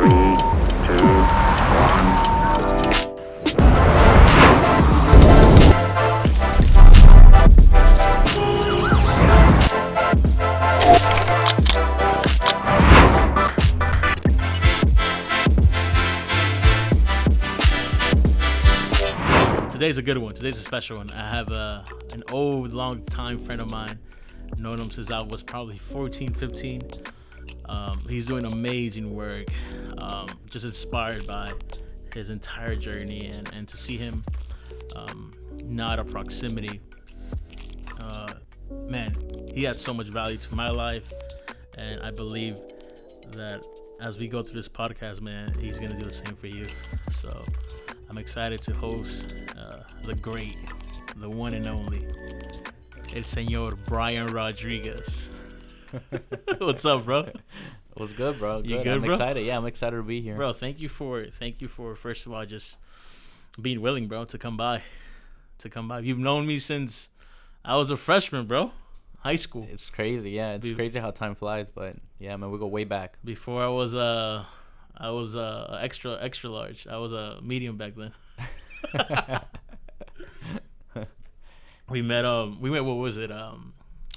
Three, two, one. Today's a good one. Today's a special one. I have an old, long-time friend of mine. Known him since I was probably 14, 15. He's doing amazing work. Just inspired by his entire journey and to see him not a proximity. Man, he has so much value to my life. And I believe that as we go through this podcast, man, he's going to do the same for you. So I'm excited to host the great, the one and only, El Señor Brian Rodriguez. What's up, bro? What's good, bro? You good, I'm bro? excited. Yeah, I'm excited to be here. Bro, thank you for first of all just being willing, bro, to come by. You've known me since I was a freshman, bro. High school. It's crazy. Yeah, it's crazy how time flies, but yeah, man, we go way back. Before I was extra large. I was a medium back then. We met what was it?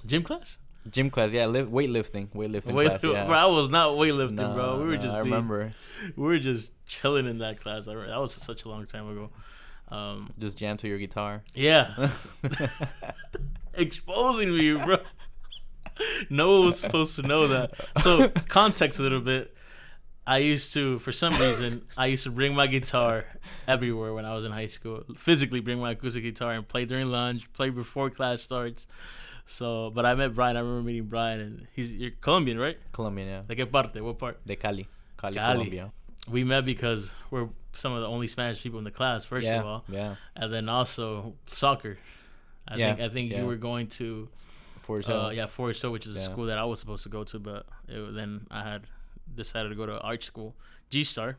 Gym class? Gym class, yeah, weightlifting class, yeah. Bro, I was not weightlifting, No, bro. We I remember. We were just chilling in that class. That was such a long time ago. Just jam to your guitar. Yeah. Exposing me, bro. No one was supposed to know that. So, context a little bit. I used to bring my guitar everywhere when I was in high school. Physically bring my acoustic guitar and play during lunch, play before class starts. So, but I met Brian. I remember meeting Brian, and you're Colombian, right? Colombian, yeah. ¿De qué parte? What part? De Cali, Colombia. We met because we're some of the only Spanish people in the class, first of all. Yeah. And then also soccer. I think you were going to Forest Hill. Forest Hill, which is a school that I was supposed to go to, but then I had decided to go to art school, G-Star,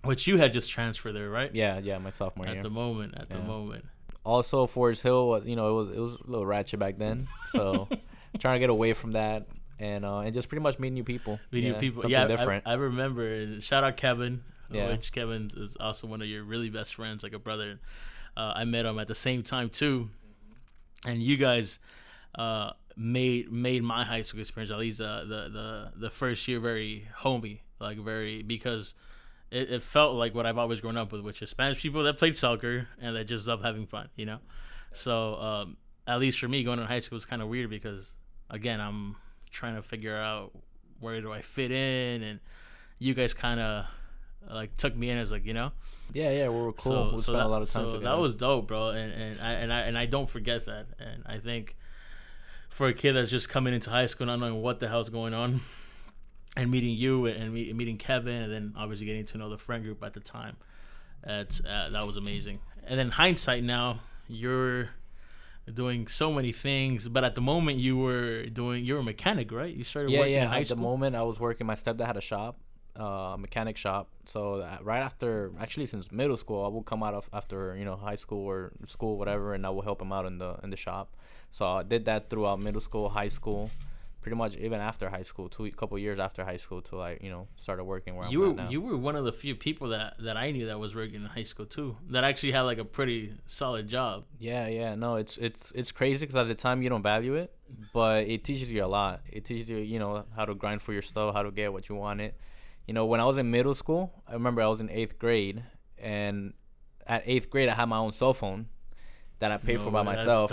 which you had just transferred there, right? Yeah, my sophomore year. At the moment. Also, Forest Hill was, it was a little ratchet back then, so trying to get away from that and just pretty much meet new people. Something different. I remember. And shout out Kevin, Yeah. which Kevin is also one of your really best friends, like a brother. I met him at the same time too, and you guys made my high school experience, at least the first year, very homey, because it felt like what I've always grown up with, which is Spanish people that played soccer and that just love having fun, So at least for me, going to high school was kind of weird because, again, I'm trying to figure out where do I fit in, and you guys kind of took me in as Yeah, we were cool. We spent a lot of time together. That was dope, bro, and I don't forget that, and I think for a kid that's just coming into high school not knowing what the hell's going on, and meeting you and meeting Kevin, and then obviously getting to know the friend group at the time, that was amazing. And then hindsight now, you're doing so many things, but at the moment you were a mechanic, right? You started working in high school. At the moment I was working. My stepdad had a shop, mechanic shop. So right after, actually since middle school, I would come out after high school or school, whatever, and I would help him out in the shop. So I did that throughout middle school, high school, pretty much even after high school, couple years after high school, till I started working where I'm at now. You were one of the few people that I knew that was working in high school too, that actually had a pretty solid job. Yeah. No, it's crazy because at the time you don't value it, but it teaches you a lot. It teaches you how to grind for your stuff, how to get what you wanted. When I was in middle school, I remember I was in 8th grade, and at 8th grade I had my own cell phone that I paid for by myself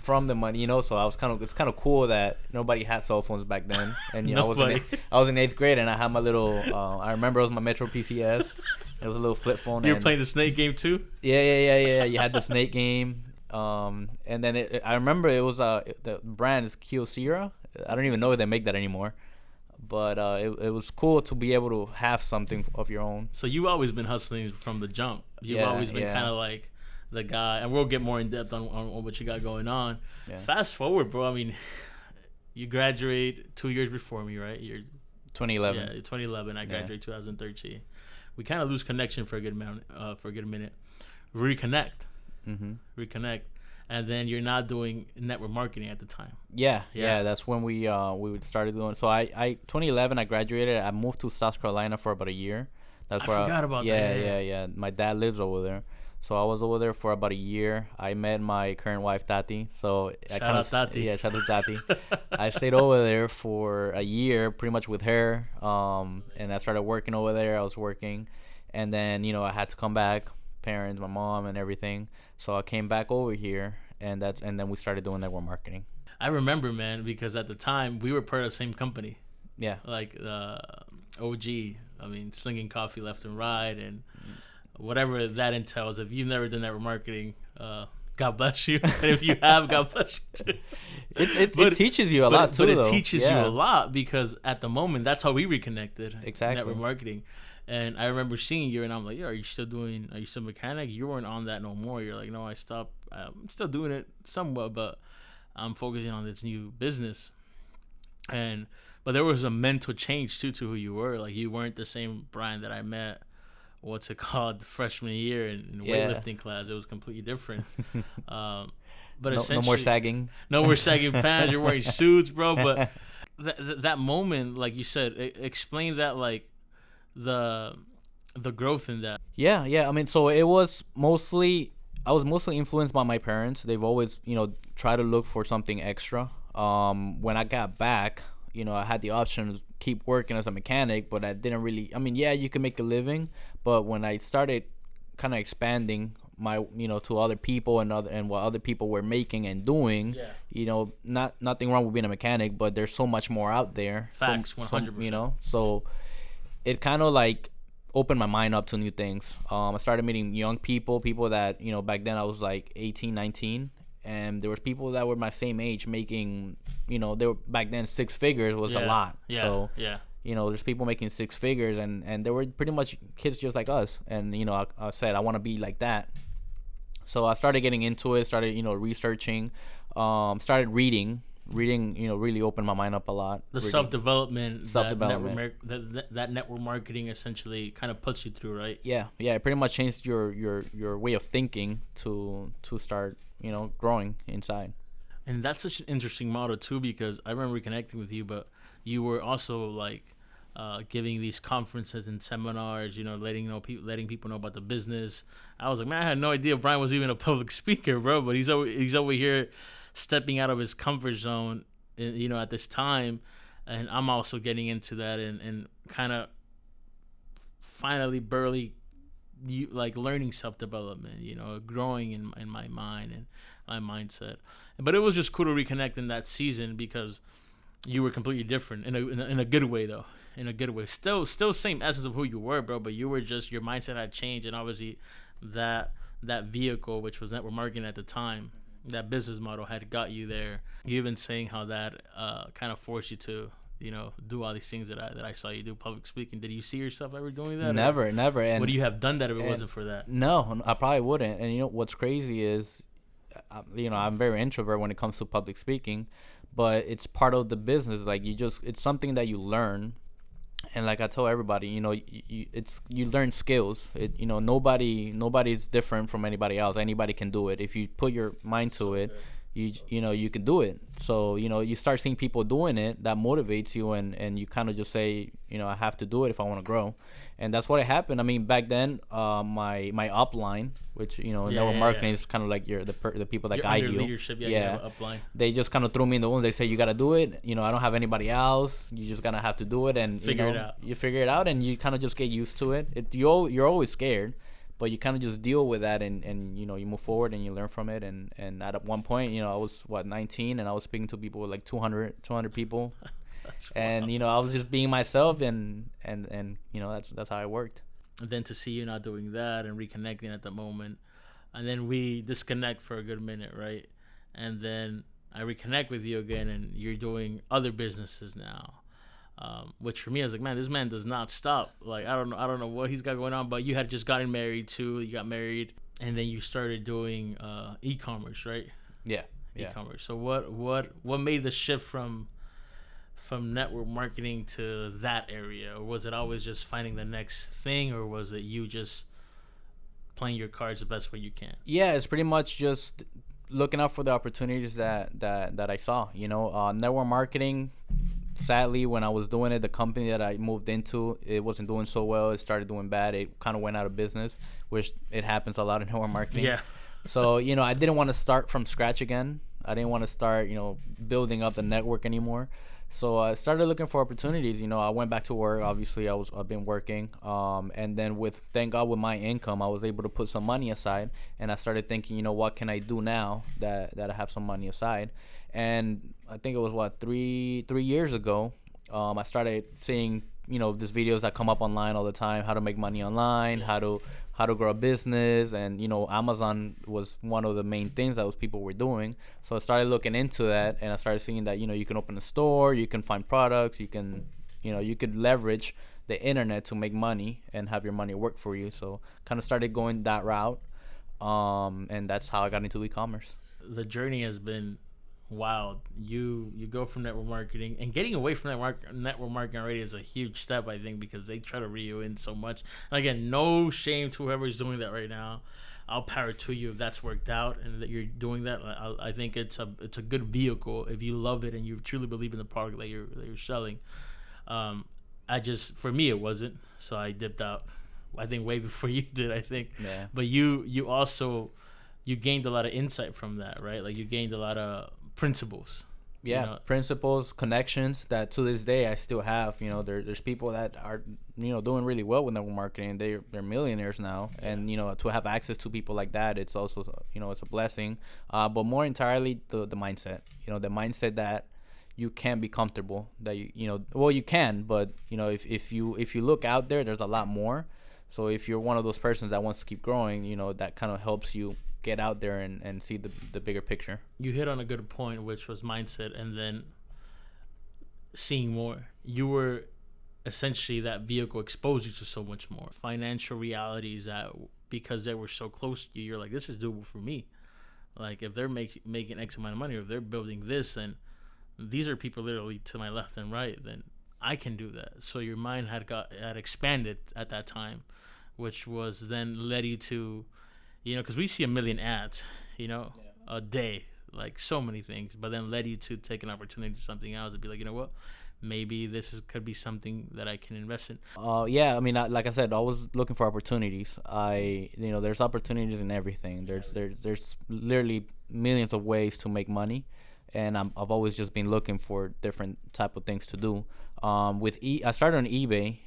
from the money, so it's kind of cool that nobody had cell phones back then, and I was in 8th grade and I had my little I remember it was my Metro PCS. It was a little flip phone. You were playing the Snake game too? Yeah. You had the Snake game, and then I remember it was the brand is Kyocera. I don't even know if they make that anymore. But it was cool to be able to have something of your own. So you've always been hustling from the jump. You've always been kind of like the guy, and we'll get more in depth on what you got going on. Yeah. Fast forward, bro. I mean, you graduate 2 years before me, right? You're 2011. Yeah, 2011. I graduated 2013. We kind of lose connection for a good minute. Reconnect. and then you're not doing network marketing at the time. Yeah, Yeah. yeah, that's when we started doing. So I 2011 I graduated. I moved to South Carolina for about a year. That's I where forgot about yeah, that. Yeah. My dad lives over there, so I was over there for about a year. I met my current wife Tati. So I Shout out Tati. Yeah, shout out Tati. I stayed over there for a year, pretty much with her. And I started working over there. I was working, and then I had to come back. Parents, my mom, and everything. So I came back over here, and then we started doing network marketing. I remember, man, because at the time we were part of the same company. Yeah. Like OG. I mean, slinging coffee left and right, and whatever that entails. If you've never done network marketing, God bless you. And if you have, God bless you too. It teaches you a lot too, but it though. teaches Yeah. you a lot, because at the moment that's how we reconnected. Exactly. Network marketing. And I remember seeing you, and I'm like, "Yo, are you still mechanic? You weren't on that no more." You're like, "No, I stopped. I'm still doing it somewhat, but I'm focusing on this new business." But there was a mental change too to who you were. Like, you weren't the same Brian that I met. What's it called? Freshman year in Yeah. weightlifting class. It was completely different. But No more sagging. No more sagging pants. You're wearing suits, bro. But that moment, like you said, explain that, like the growth in that. Yeah. I mean, so I was mostly influenced by my parents. They've always, tried to look for something extra. When I got back, I had the option to keep working as a mechanic, but I didn't really. I mean, yeah, you can make a living, but when I started kind of expanding my, to other people and what other people were making and doing, nothing wrong with being a mechanic, but there's so much more out there. Facts, 100%. So it kind of like opened my mind up to new things. I started meeting young people that, back then I was like 18, 19, and there was people that were my same age making, they were back then 6 figures was a lot. Yeah. So, yeah. There's people making 6 figures, and they were pretty much kids just like us. And, I said, I want to be like that. So I started getting into it, started, researching, started reading, really opened my mind up a lot. The self-development that network marketing essentially kind of puts you through, right? Yeah, it pretty much changed your way of thinking to start, growing inside. And that's such an interesting model too, because I remember connecting with you, but you were also like giving these conferences and seminars, letting people know about the business. I was like, man, I had no idea Brian was even a public speaker, bro. But he's over here stepping out of his comfort zone, at this time, and I'm also getting into that and kind of finally barely learning self-development, growing in my mind and my mindset. But it was just cool to reconnect in that season, because you were completely different in a good way, though. In a good way, still same essence of who you were, bro. But you were just, your mindset had changed, and obviously that vehicle, which was network marketing at the time, that business model had got you there. You've been saying how that kind of forced you to, do all these things that I saw you do, public speaking. Did you see yourself ever doing that? Never. And would you have done that if it wasn't for that? No, I probably wouldn't. And what's crazy is, I'm very introvert when it comes to public speaking, but it's part of the business. Like, it's something that you learn. And like I tell everybody, you learn skills. Nobody's different from anybody else. Anybody can do it if you put your mind to it. You can do it. So you start seeing people doing it, that motivates you, and you kind of just say, I have to do it if I want to grow. And that's what happened. I mean, back then, my upline, which network marketing is kind of like the people that guide you. Leadership, you have an upline. They just kind of threw me in the woods. They say, you got to do it. I don't have anybody else. You just gonna have to do it, and figure it out. You figure it out, and you kind of just get used to it. You're always scared, but you kind of just deal with that, and you move forward and you learn from it. And at one point, I was 19, and I was speaking to people with like 200 people. And I was just being myself, and that's how I worked. And then to see you not doing that and reconnecting at the moment, and then we disconnect for a good minute, right? And then I reconnect with you again, and you're doing other businesses now, which for me, I was like, man, this man does not stop. Like, I don't know what he's got going on, but you had just gotten married too. You got married, and then you started doing e-commerce, right? Yeah. E-commerce. So what made the shift from network marketing to that area? Or was it always just finding the next thing, or was it you just playing your cards the best way you can? Yeah, it's pretty much just looking out for the opportunities that I saw. Network marketing. Sadly, when I was doing it, the company that I moved into, it wasn't doing so well. It started doing bad. It kind of went out of business, which it happens a lot in network marketing. Yeah. So, I didn't want to start from scratch again. I didn't want to start, building up the network anymore. So I started looking for opportunities. I went back to work. Obviously, I've been working. And then thank God with my income, I was able to put some money aside. And I started thinking, what can I do now that I have some money aside? And I think it was 3 years ago, I started seeing these videos that come up online all the time, how to make money online, how to grow a business, and Amazon was one of the main things that people were doing. So I started looking into that, and I started seeing that you can open a store, you can find products, you can you could leverage the internet to make money and have your money work for you. So kind of started going that route, and that's how I got into e-commerce. The journey has been wild. You go from network marketing, and getting away from network marketing already is a huge step, I think, because they try to reel you in so much. And again, no shame to whoever's doing that right now. I'll power to you if that's worked out and that you're doing that. I think it's a good vehicle if you love it and you truly believe in the product that you're selling. For me it wasn't, so I dipped out. I think way before you did. I think. Yeah. But you also gained a lot of insight from that, right? Like you gained a lot of principles. Principles, connections that to this day I still have. There's people that are doing really well with network marketing. They're millionaires now, and to have access to people like that, it's also it's a blessing. But more entirely the mindset. The mindset that you can't be comfortable. That you can, but if you look out there's a lot more. So if you're one of those persons that wants to keep growing, that kind of helps you get out there and see the bigger picture. You hit on a good point, which was mindset, and then seeing more. You were essentially that vehicle exposed you to so much more financial realities that because they were so close to you, you're like, this is doable for me. Like if they're making X amount of money, or if they're building this, and these are people literally to my left and right, then I can do that. So your mind had expanded at that time, which was then led you to, because we see a million ads, a day, like so many things, but then led you to take an opportunity to something else and be like, you know what, maybe could be something that I can invest in. I mean, like I said, I was looking for opportunities. There's opportunities in everything. There's literally millions of ways to make money, and I've always just been looking for different type of things to do. I started on eBay.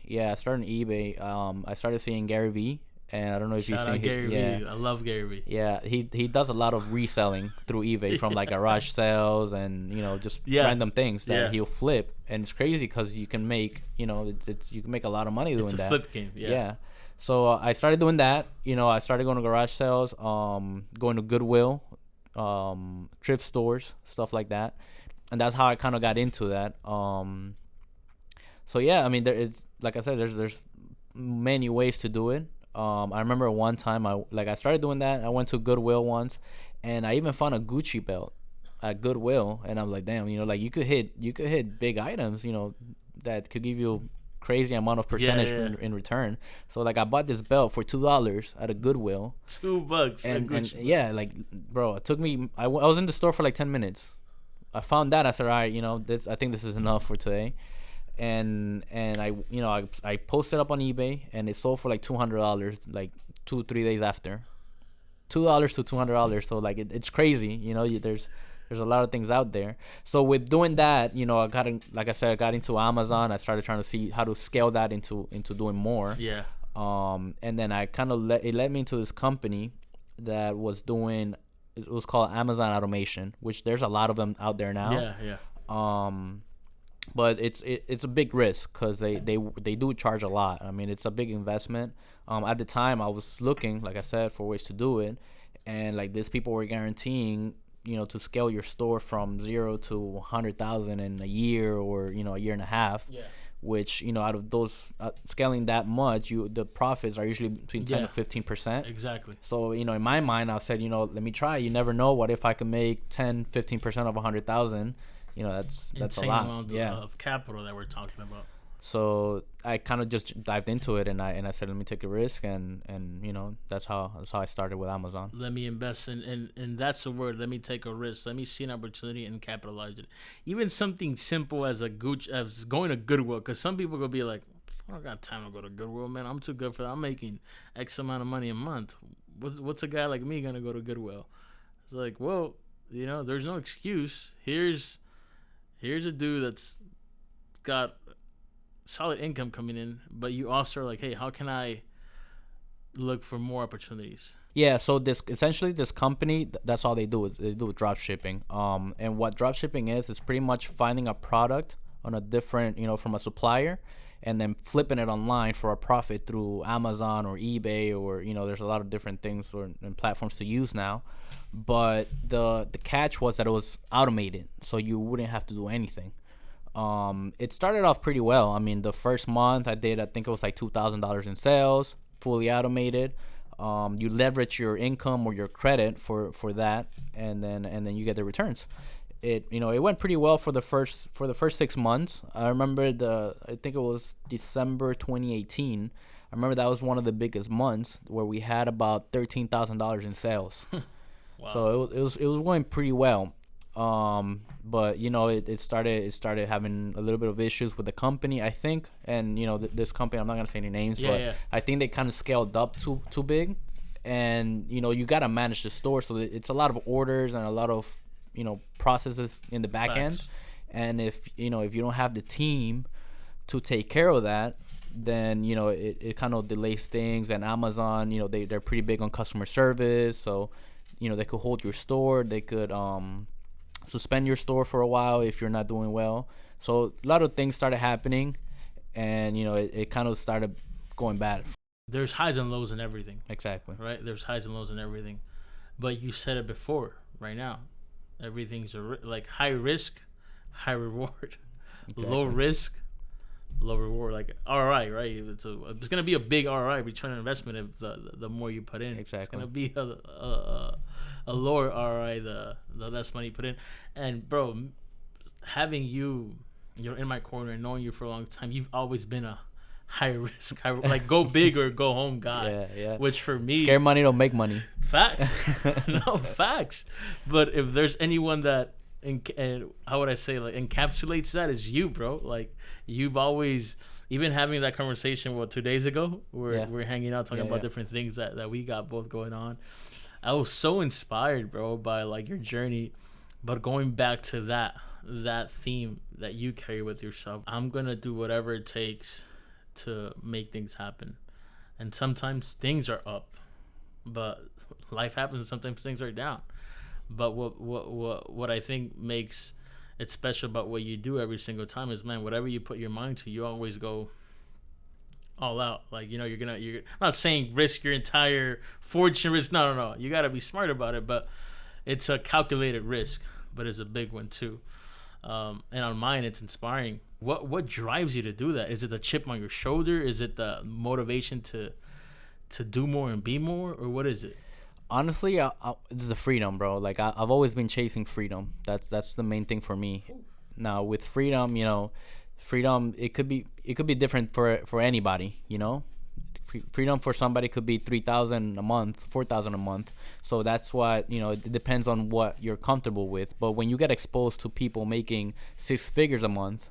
I started seeing Gary Vee. And I don't know if you've seen Gary Vee. I love Gary Vee. Yeah, he does a lot of reselling through eBay from like garage sales and just random things that he'll flip, and it's crazy because you can make you can make a lot through that. It's a flip game. Yeah. So I started doing that. I started going to garage sales, going to Goodwill, thrift stores, stuff like that, and that's how I kind of got into that. So I mean, there is, like I said, there's many ways to do it. I remember one time I started doing that. I went to Goodwill once, and I even found a Gucci belt at Goodwill, and I'm like, damn, like you could hit big items, that could give you crazy amount of percentage in return. So like I bought this belt for $2 at a Goodwill. $2 and like, bro, it took me. I was in the store for like 10 minutes. I found that. I said, all right, I think this is enough for today. And I posted up on eBay, and it sold for like $200 like 2-3 days after. $2 to $200. So like it's crazy, there's a lot of things out there. So with doing that, I got into Amazon. I started trying to see how to scale that into doing more. And then I kind of it led me into this company that was doing, it was called Amazon Automation, which there's a lot of them out there now. But it's a big risk because they do charge a lot. I mean, it's a big investment. At the time, I was looking, like I said, for ways to do it, and like these people were guaranteeing, to scale your store from 0 to 100,000 in a year or a year and a half. Which out of those scaling that much, the profits are usually between 10 to 15%. Exactly. So in my mind, I said, let me try. You never know. What if I can make 10-15% of 100,000? That's insane a lot. Amount of capital that we're talking about. So I kind of just dived into it, and I said, let me take a risk, and that's how I started with Amazon. Let me invest and that's the word. Let me take a risk. Let me see an opportunity and capitalize it. Even something simple as as going to Goodwill, because some people will be like, I don't got time to go to Goodwill, man. I'm too good for that. I'm making X amount of money a month. What's a guy like me gonna go to Goodwill? It's like, well, there's no excuse. Here's a dude that's got solid income coming in, but you also are like, hey, how can I look for more opportunities? Yeah, so this company, that's all they do. They do drop shipping. And what drop shipping is pretty much finding a product on a different, from a supplier, and then flipping it online for a profit through Amazon or eBay, or there's a lot of different things and platforms to use now. But the catch was that it was automated, so you wouldn't have to do anything. It started off pretty well. I mean, the first month I think it was like $2,000 in sales, fully automated. You leverage your income or your credit for that, and then you get the returns. It went pretty well for the first 6 months. I remember I think it was December 2018. I remember that was one of the biggest months where we had about $13,000 in sales. Wow. So it was going pretty well. But it started having a little bit of issues with the company, I think, and this company, I'm not gonna say any names, but I think they kind of scaled up too big, and you gotta manage the store, so it's a lot of orders and a lot of processes in the back end, and if you don't have the team to take care of that, then it kind of delays things. And Amazon, they're pretty big on customer service, so they could hold your store, they could suspend your store for a while if you're not doing well. So a lot of things started happening, and it kind of started going bad. There's highs and lows in everything. Exactly. Right? There's highs and lows in everything. But you said it before, right now. Everything's like high risk, high reward. Exactly. Low risk, low reward. Like ROI, right? It's going to be a big ROI, return on investment, if the more you put in. Exactly. It's going to be a lower ROI the less money you put in. And bro, having you in my corner and knowing you for a long time, you've always been a high risk, like go big or go home guy. Yeah. Which for me, scare money don't make money. Facts. No, facts. But if there's anyone that how would I say, like, encapsulates that, is you, bro. Like, you've always, even having that conversation 2 days ago, we're hanging out talking about different things that we got both going on. I was so inspired, bro, by like your journey. But going back to that theme that you carry with yourself, I'm gonna do whatever it takes to make things happen. And sometimes things are up, but life happens, and sometimes things are down. But what I think makes it special about what you do every single time is, man, whatever you put your mind to, you always go all out. Like, you're I'm not saying risk your entire fortune, risk. No. You got to be smart about it, but it's a calculated risk, but it's a big one too. And on mine, it's inspiring. What drives you to do that? Is it the chip on your shoulder? Is it the motivation to do more and be more, or what is it? Honestly, it's the freedom, bro. Like, I've always been chasing freedom. That's the main thing for me. Now with freedom, freedom, it could be different for anybody. Freedom for somebody could be $3,000 a month, $4,000 a month. So that's what, it depends on what you're comfortable with. But when you get exposed to people making 6 figures a month,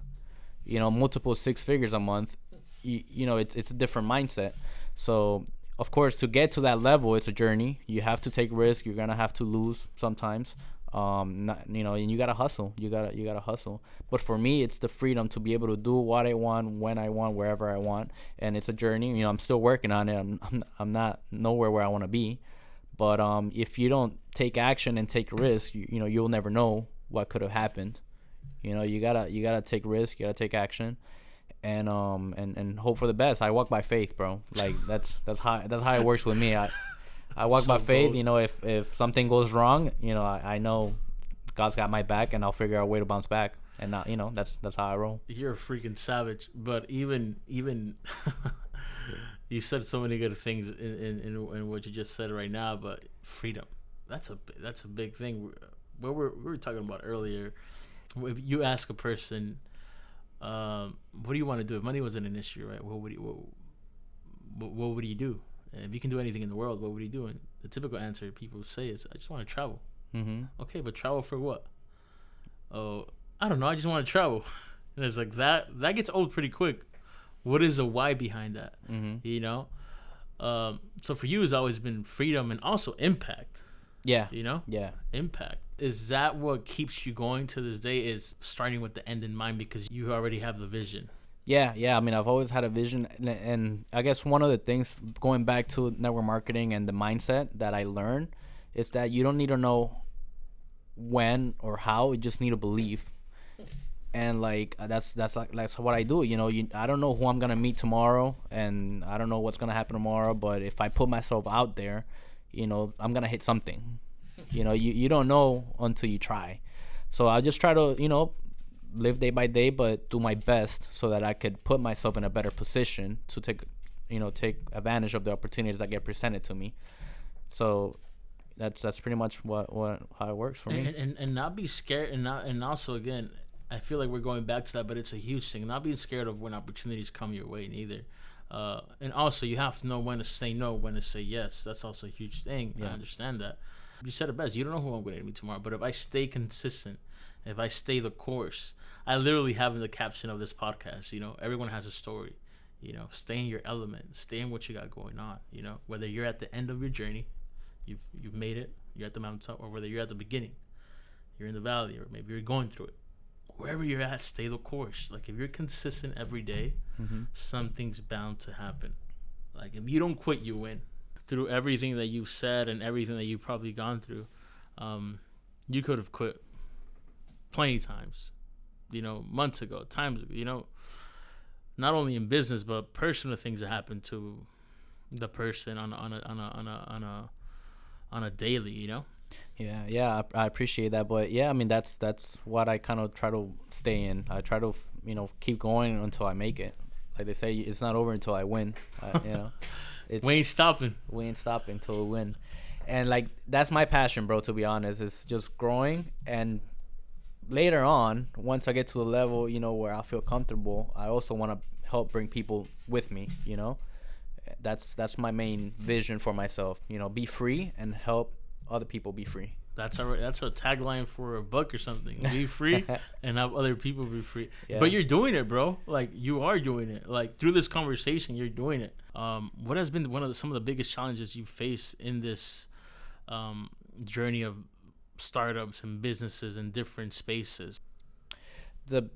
multiple 6 figures a month, it's a different mindset. So of course, to get to that level, it's a journey. You have to take risks. You're gonna have to lose sometimes. And you gotta hustle. You gotta hustle. But for me, it's the freedom to be able to do what I want, when I want, wherever I want. And it's a journey. I'm still working on it. I'm not nowhere where I want to be. But if you don't take action and take risks, you'll never know what could have happened. You gotta take risks. You gotta take action. And hope for the best. I walk by faith, bro. Like, that's how it works with me. I walk by faith. Bold. If something goes wrong, I know God's got my back, and I'll figure out a way to bounce back. And not, that's how I roll. You're a freaking savage. But even you said so many good things in what you just said right now. But freedom, that's a big thing. What we were talking about earlier. If you ask a person, what do you want to do? If money wasn't an issue, right? What would you do? If you can do anything in the world, what would you do? And the typical answer people say is, I just want to travel. Mm-hmm. Okay, but travel for what? Oh, I don't know. I just want to travel. And it's like that gets old pretty quick. What is the why behind that? Mm-hmm. You know? So for you, it's always been freedom and also impact. Yeah. You know? Yeah. Impact. Is that what keeps you going to this day, is starting with the end in mind because you already have the vision? Yeah. I mean, I've always had a vision. And I guess one of the things, going back to network marketing and the mindset that I learned, is that you don't need to know when or how. You just need to believe. And like that's what I do. You know, I don't know who I'm gonna meet tomorrow, and I don't know what's gonna happen tomorrow. But if I put myself out there, you know, I'm gonna hit something. You know, you don't know until you try. So I just try to, you know, live day by day, but do my best so that I could put myself in a better position to take advantage of the opportunities that get presented to me. So that's pretty much how it works for me. And not be scared, and also again, I feel like we're going back to that, but it's a huge thing. Not being scared of when opportunities come your way, neither. And also, you have to know when to say no, when to say yes. That's also a huge thing. Yeah. I understand that. You said it best. You don't know who I'm going to meet tomorrow, but if I stay consistent, if I stay the course, I literally have in the caption of this podcast, you know, everyone has a story. You know, stay in your element, stay in what you got going on. You know, whether you're at the end of your journey, you've made it, you're at the mountaintop, or whether you're at the beginning, you're in the valley, or maybe you're going through it. Wherever you're at, stay the course. Like, if you're consistent every day, something's bound to happen. Like, if you don't quit, you win. Through everything that you've said and everything that you've probably gone through, you could have quit plenty times, you know, months ago, times ago, you know, not only in business, but personal things that happen to the person on a daily, you know? Yeah, I appreciate that, but yeah, I mean that's what I kind of try to stay in. I try to, you know, keep going until I make it. Like they say, it's not over until I win. You know, we ain't stopping until we win, and like that's my passion, bro. To be honest, it's just growing, and later on, once I get to the level, you know, where I feel comfortable, I also want to help bring people with me. You know, that's my main vision for myself. You know, be free and help other people be free. That's a tagline for a book or something. Be free and have other people be free. Yeah. But you're doing it, bro. Like, you are doing it. Like, through this conversation, you're doing it. What has been some of the biggest challenges you face in this journey of startups and businesses in different spaces? The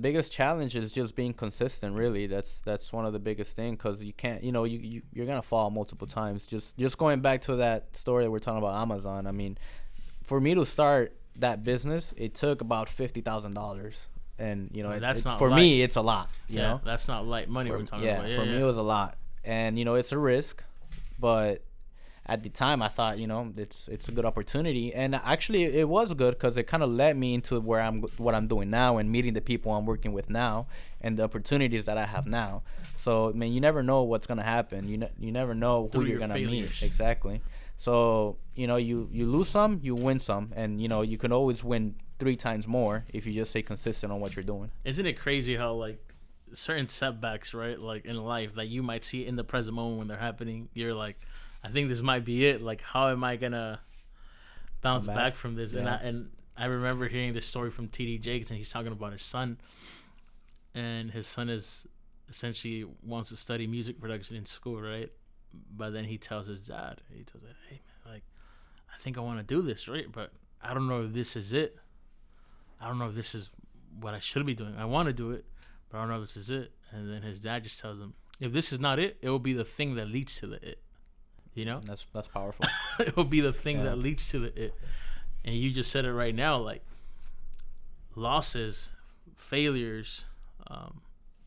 biggest challenge is just being consistent. Really, that's one of the biggest things, because you can't, you know, you're gonna fall multiple times. Just going back to that story that we're talking about Amazon. I mean, for me to start that business, it took about $50,000, and you know, that's not for light. me, it's a lot. You know, that's not light money we're talking about. For me, it was a lot, and you know, it's a risk, but at the time I thought, you know, it's a good opportunity, and actually it was good because it kind of led me into what I'm doing now and meeting the people I'm working with now and the opportunities that I have now. So I mean, you never know what's gonna happen. You never know who you're gonna meet. Exactly. So you know, you lose some, you win some, and you know, you can always win 3 times more if you just stay consistent on what you're doing. Isn't it crazy how like certain setbacks, right, like in life that you might see in the present moment when they're happening, you're like, I think this might be it. Like, how am I gonna bounce back from this? Yeah. And I remember hearing this story from T.D. Jakes, and he's talking about his son, and his son is essentially wants to study music production in school, right? But then he tells his dad, hey man, like, I think I want to do this, right? But I don't know if this is it. I don't know if this is what I should be doing. I want to do it, but I don't know if this is it. And then his dad just tells him, if this is not it, it will be the thing that leads to the it. You know, that's powerful. It will be the thing that leads to the it. And you just said it right now, like, losses, failures,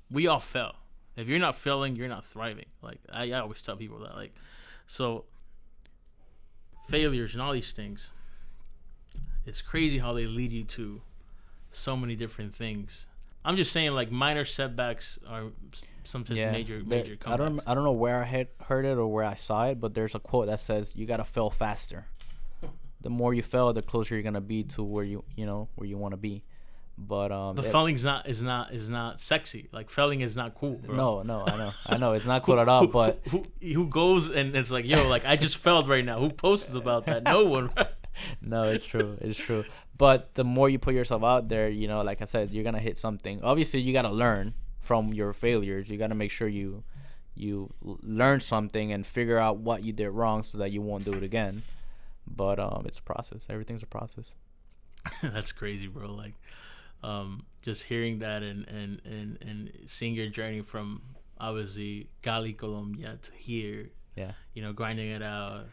we all fail. If you're not failing, you're not thriving. Like, I always tell people that. Like, so failures and all these things, it's crazy how they lead you to so many different things. I'm just saying, like, minor setbacks are sometimes major comebacks. I don't know where I heard it or where I saw it, but there's a quote that says you gotta fail faster. The more you fail, the closer you're gonna be to where you want to be. But The felling's not is not sexy. Like felling is not cool, bro. no, I know, it's not cool at all. But who goes and it's like, yo, like I just felled right now. Who posts about that? No one. Right? no, it's true. But the more you put yourself out there, like I said, you're gonna hit something. Obviously, you gotta learn from your failures. You gotta make sure you learn something and figure out what you did wrong so that you won't do it again. But it's a process. Everything's a process. That's crazy, bro. Like, just hearing that and seeing your journey from obviously Cali, Colombia to here. Yeah. Grinding it out,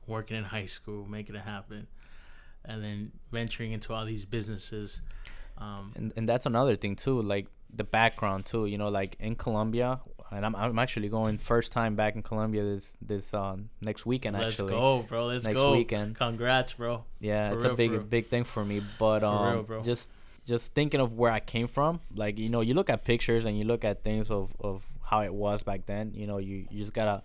working in high school, making it happen, and then venturing into all these businesses. And that's another thing too, like the background too. Like in Colombia, and I'm actually going first time back in Colombia this next weekend. Actually, let's go, bro. Let's next go. Weekend. Congrats, bro. Yeah, For it's real, a big thing for me. But For real, bro. just thinking of where I came from, like you look at pictures and you look at things of how it was back then. You just gotta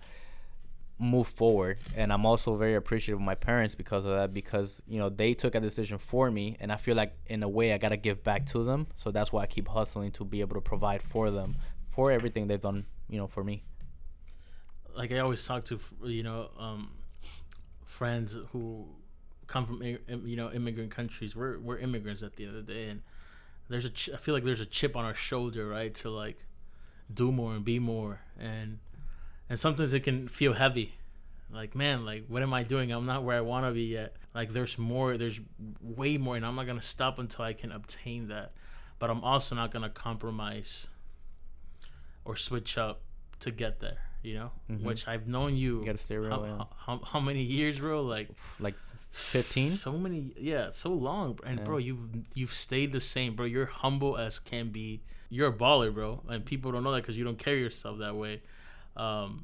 move forward. And I'm also very appreciative of my parents because of that, because they took a decision for me, and I feel like in a way I gotta give back to them. So that's why I keep hustling to be able to provide for them, for everything they've done for me. Like I always talk to friends who come from immigrant countries. We're immigrants at the end of the day, and I feel like there's a chip on our shoulder, right, to like do more and be more, and sometimes it can feel heavy. Like, man, like what am I doing? I'm not where I want to be yet. Like there's way more, and I'm not gonna stop until I can obtain that. But I'm also not gonna compromise or switch up to get there. Mm-hmm. Which I've known you. You gotta stay real. How many years, bro? Like 15. So many, yeah, so long. And yeah. Bro, you've stayed the same, bro. You're humble as can be. You're a baller, bro, and people don't know that because you don't carry yourself that way. And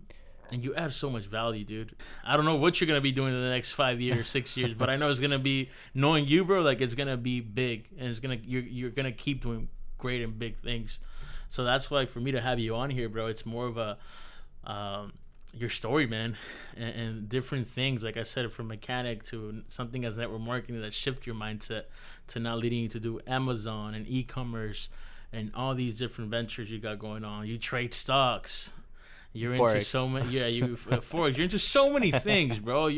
you add so much value, dude. I don't know what you're gonna be doing in the next 5 years, 6 years, but I know it's gonna be, knowing you, bro. Like it's gonna be big, and you're gonna keep doing great and big things. So that's why for me to have you on here, bro, it's more of a your story, man, and different things. Like I said, from mechanic to something as network marketing that shift your mindset to now leading you to do Amazon and e-commerce and all these different ventures you got going on. You trade stocks. You're Forex. Into so many, Forex. You're into so many things, bro.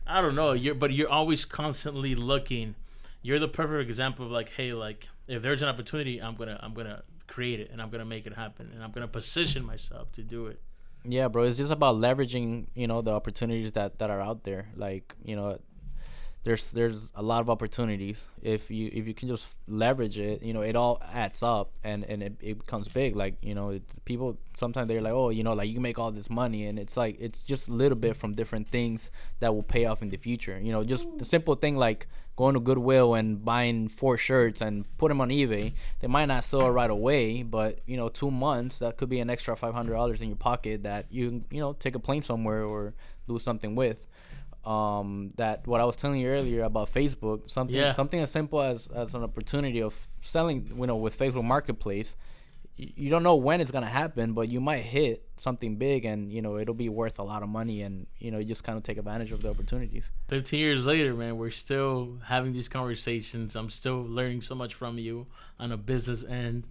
But you're always constantly looking. You're the perfect example of like, hey, like if there's an opportunity, I'm gonna create it, and I'm gonna make it happen, and I'm gonna position myself to do it. Yeah, bro. It's just about leveraging, the opportunities that are out there. Like, there's a lot of opportunities. If you can just leverage it, it all adds up and it becomes big. Like, people sometimes they're like, oh, like you can make all this money, and it's like it's just a little bit from different things that will pay off in the future. Just the simple thing like going to Goodwill and buying 4 shirts and put them on eBay. They might not sell right away, but 2 months that could be an extra $500 in your pocket that you take a plane somewhere or do something with. That what I was telling you earlier about Facebook, something as simple as an opportunity of selling, with Facebook Marketplace. You don't know when it's gonna happen, but you might hit something big, and it'll be worth a lot of money, and you just kind of take advantage of the opportunities. 15 years later, man, we're still having these conversations. I'm still learning so much from you on a business end,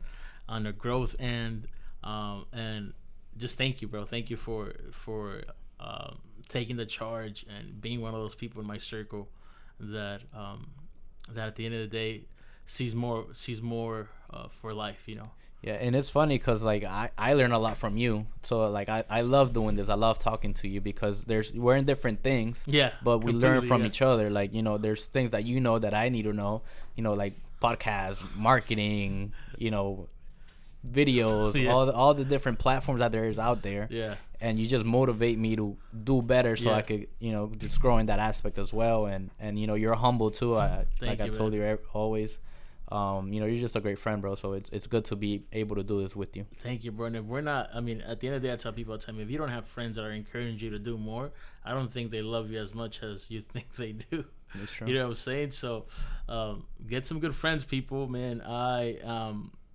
on a growth end, and just thank you, bro. Thank you for taking the charge and being one of those people in my circle that at the end of the day sees more for life. Yeah, and it's funny because like I learn a lot from you. So like I love doing this. I love talking to you because we're in different things. Yeah, but we learn from each other. Like there's things that that I need to know. Like podcasts, marketing. Videos, yeah. all the different platforms that there is out there. Yeah, and you just motivate me to do better, so I could just grow in that aspect as well. And you're humble too. I told you always. You're just a great friend, bro. So it's good to be able to do this with you. Thank you, bro. And if we're not, at the end of the day, I tell people all the time, if you don't have friends that are encouraging you to do more, I don't think they love you as much as you think they do. That's true. You know what I'm saying? So, get some good friends, people, man.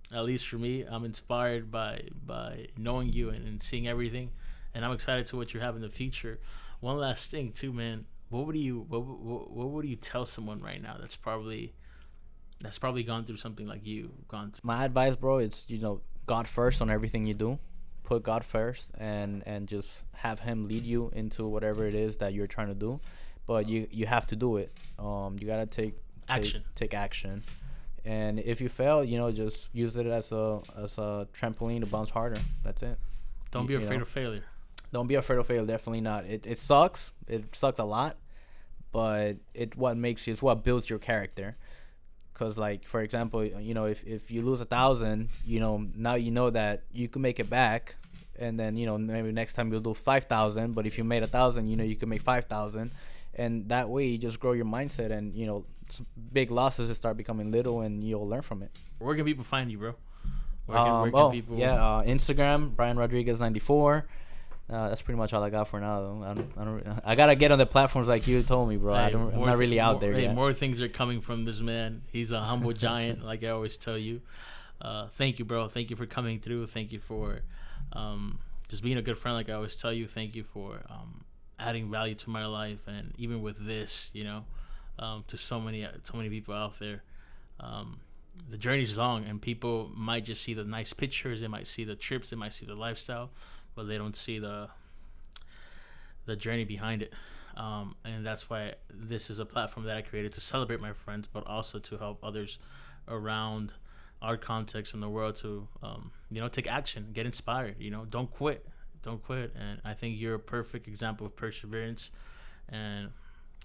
At least for me, I'm inspired by knowing you and seeing everything, and I'm excited to what you have in the future. One last thing, too, man. What would you tell someone right now that's probably that's probably gone through something like you gone through. My advice, bro, is God first on everything you do. Put God first, and just have Him lead you into whatever it is that you're trying to do. But you have to do it. You gotta take Action. Take action. And if you fail, just use it as a trampoline to bounce harder. That's it. Don't be afraid of failure. Don't be afraid of failure. Definitely not. It sucks. It sucks a lot, but it's what builds your character. Cause like, for example, if you lose 1,000, now you know that you can make it back, and then maybe next time you'll do 5,000. But if you made 1,000, you can make 5,000, and that way you just grow your mindset, and big losses just start becoming little, and you'll learn from it. Where can people find you, bro? Where can people? Yeah, Instagram, Brian Rodriguez 94. That's pretty much all I got for now, though. I gotta get on the platforms like you told me, bro. Hey, I'm not really out there yet. More things are coming from this man. He's a humble giant, like I always tell you. Thank you, bro. Thank you for coming through. Thank you for just being a good friend, like I always tell you. Thank you for adding value to my life, and even with this, to so many people out there. The journey's long, and people might just see the nice pictures. They might see the trips. They might see the lifestyle, but they don't see the journey behind it. And that's why this is a platform that I created to celebrate my friends, but also to help others around our context in the world to, take action, get inspired. Don't quit. And I think you're a perfect example of perseverance and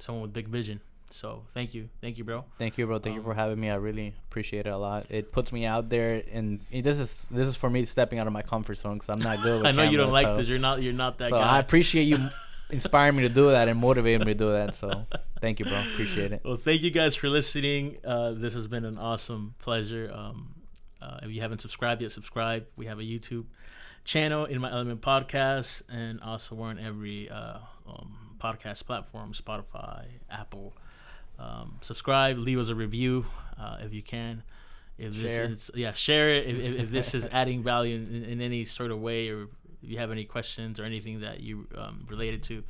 someone with big vision. So thank you, bro. Thank you, bro. Thank you for having me. I really appreciate it a lot. It puts me out there, and this is for me stepping out of my comfort zone, because I'm not good with I know cameras, you don't like this. You're not that so guy. I appreciate you inspiring me to do that and motivating me to do that. So thank you, bro. Appreciate it. Well, thank you guys for listening. This has been an awesome pleasure. If you haven't subscribed yet, subscribe. We have a YouTube channel, In My Element Podcast, and also we're on every podcast platform, Spotify, Apple. Subscribe, leave us a review if you can. Share it if this is adding value in any sort of way, or if you have any questions or anything that you related to,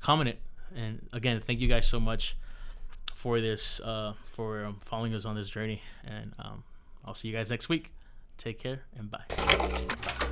comment it. And again, thank you guys so much for this, for following us on this journey. And I'll see you guys next week. Take care and bye.